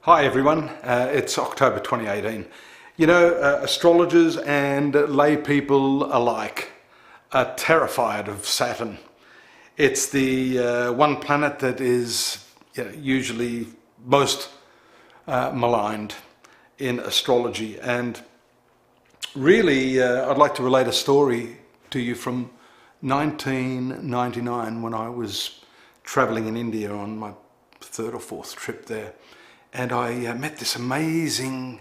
Hi everyone, it's October 2018. You know, astrologers and lay people alike are terrified of Saturn. It's the one planet that is usually most maligned in astrology. And really, I'd like to relate a story to you from 1999 when I was traveling in India on my third or fourth trip there. And I met this amazing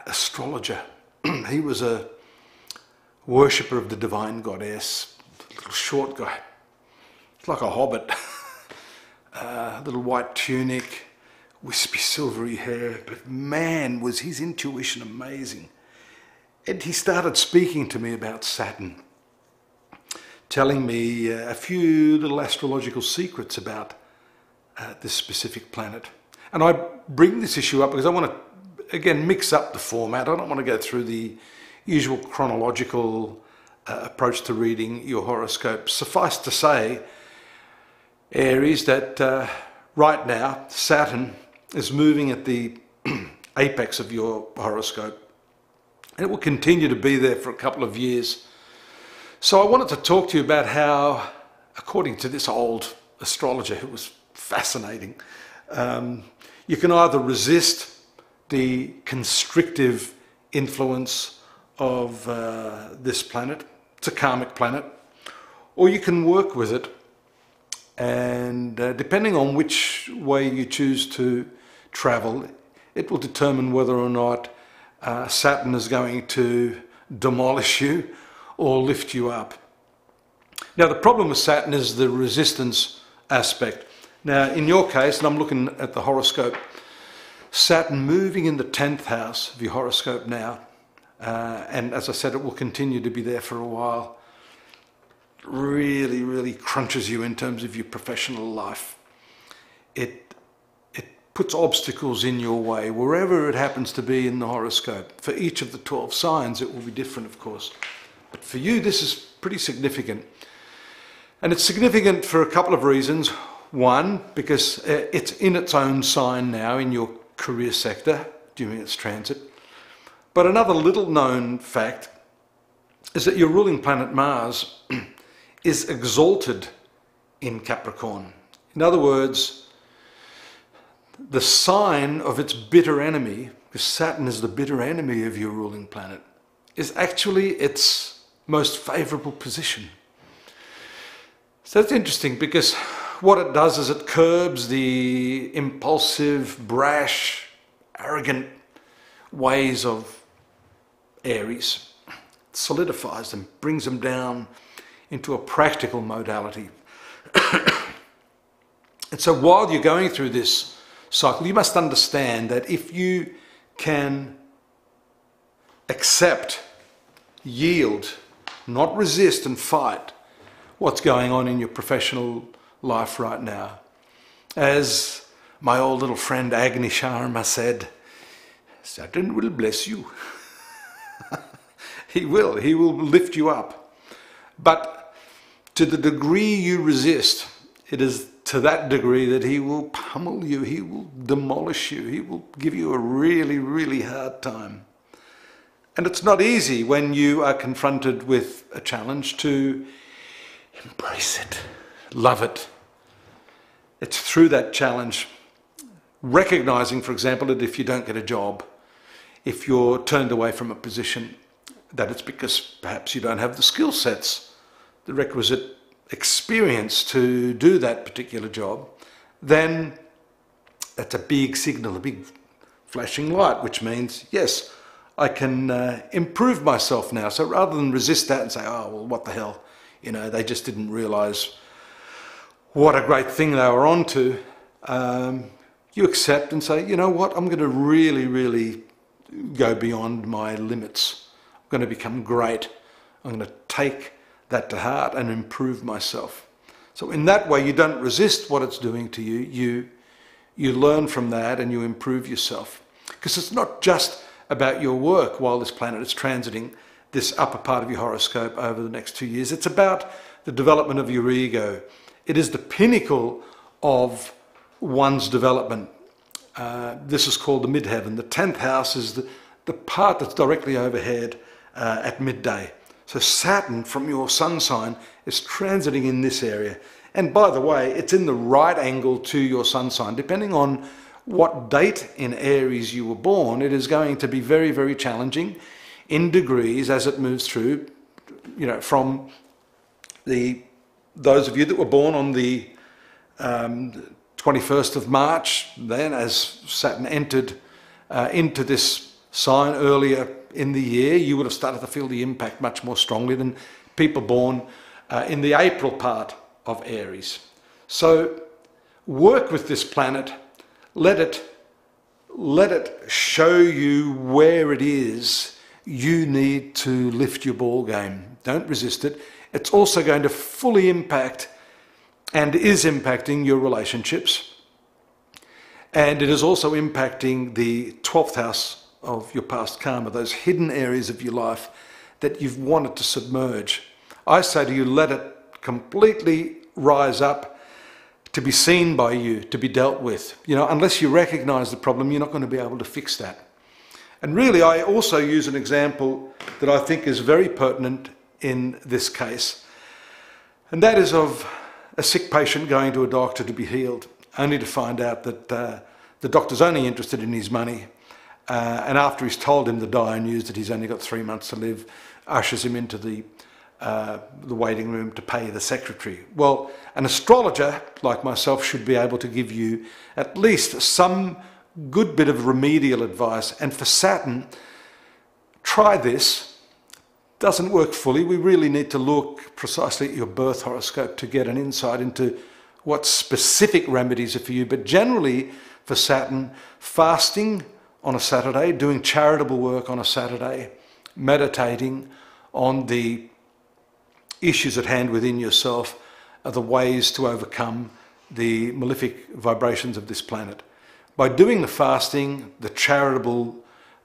astrologer. He was a worshipper of the divine goddess, a little short guy. It's like a hobbit. Little white tunic, wispy silvery hair, but man, was his intuition amazing. And he started speaking to me about Saturn, telling me a few little astrological secrets about this specific planet. And I bring this issue up because I want to, again, mix up the format. I don't want to go through the usual chronological approach to reading your horoscope. Suffice to say, Aries, that right now Saturn is moving at the apex of your horoscope, and it will continue to be there for a couple of years. So I wanted to talk to you about how, according to this old astrologer who was fascinating, you can either resist the constrictive influence of this planet, it's a karmic planet, or you can work with it, and depending on which way you choose to travel, it will determine whether or not Saturn is going to demolish you or lift you up. Now, the problem with Saturn is the resistance aspect. Now, in your case, and I'm looking at the horoscope, Saturn moving in the 10th house of your horoscope now, and as I said, it will continue to be there for a while, really crunches you in terms of your professional life. It puts obstacles in your way, wherever it happens to be in the horoscope. For each of the 12 signs, it will be different, of course. But for you, this is pretty significant. And it's significant for a couple of reasons. One, because it's in its own sign now in your career sector during its transit. But another little known fact is that your ruling planet Mars is exalted in Capricorn. In other words, the sign of its bitter enemy, because Saturn is the bitter enemy of your ruling planet, is actually its most favorable position. So that's interesting, because what it does is it curbs the impulsive, brash, arrogant ways of Aries. It solidifies them, brings them down into a practical modality. And so while you're going through this cycle, you must understand that if you can accept, yield, not resist and fight what's going on in your professional life right now. As my old little friend Agni Sharma said, Saturn will bless you. He will lift you up. But to the degree you resist, it is to that degree that he will pummel you, he will demolish you, he will give you a really hard time. And it's not easy when you are confronted with a challenge to embrace it, love it. It's through that challenge, recognizing, for example, that if you don't get a job, if you're turned away from a position, that it's because perhaps you don't have the skill sets, the requisite experience to do that particular job, then that's a big signal, a big flashing light, which means, yes, I can improve myself now. So rather than resist that and say, oh, well, what the hell, you know, they just didn't realize what a great thing they were onto, you accept and say, you know what, I'm going to really go beyond my limits. I'm going to become great. I'm going to take that to heart and improve myself. So in that way, you don't resist what it's doing to you. You learn from that and you improve yourself. Because it's not just about your work while this planet is transiting this upper part of your horoscope over the next 2 years. It's about the development of your ego. It is the pinnacle of one's development. This is called the midheaven. The 10th house is the part that's directly overhead at midday. So Saturn from your sun sign is transiting in this area. And by the way, it's in the right angle to your sun sign. Depending on what date in Aries you were born, it is going to be very, very challenging in degrees as it moves through, you know, from those of you that were born on the 21st of March, then as Saturn entered into this sign earlier in the year, you would have started to feel the impact much more strongly than people born in the April part of Aries. So work with this planet, let it show you where it is you need to lift your ball game. Don't resist it. It's also going to fully impact and is impacting your relationships. And it is also impacting the 12th house of your past karma, those hidden areas of your life that you've wanted to submerge. I say to you, let it completely rise up to be seen by you, to be dealt with. You know, unless you recognize the problem, you're not going to be able to fix that. And really, I also use an example that I think is very pertinent in this case. And that is of a sick patient going to a doctor to be healed, only to find out that the doctor's only interested in his money. And after he's told him the dire news that he's only got 3 months to live, ushers him into the waiting room to pay the secretary. Well, an astrologer like myself should be able to give you at least some good bit of remedial advice. And for Saturn, try this. Doesn't work fully. We really need to look precisely at your birth horoscope to get an insight into what specific remedies are for you. But generally, for Saturn, fasting on a Saturday, doing charitable work on a Saturday, meditating on the issues at hand within yourself are the ways to overcome the malefic vibrations of this planet. By doing the fasting, the charitable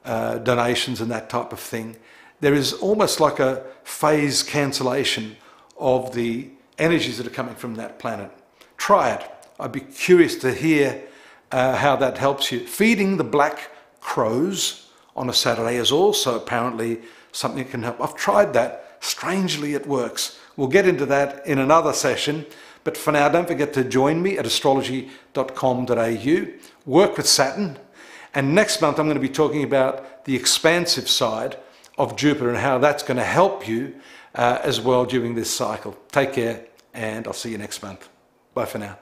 donations and that type of thing, there is almost like a phase cancellation of the energies that are coming from that planet. Try it. I'd be curious to hear how that helps you. Feeding the black crows on a Saturday is also apparently something that can help. I've tried that. Strangely, it works. We'll get into that in another session. But for now, don't forget to join me at astrology.com.au. Work with Saturn. And next month, I'm going to be talking about the expansive side of Jupiter and how that's going to help you as well during this cycle. Take care, and I'll see you next month. Bye for now.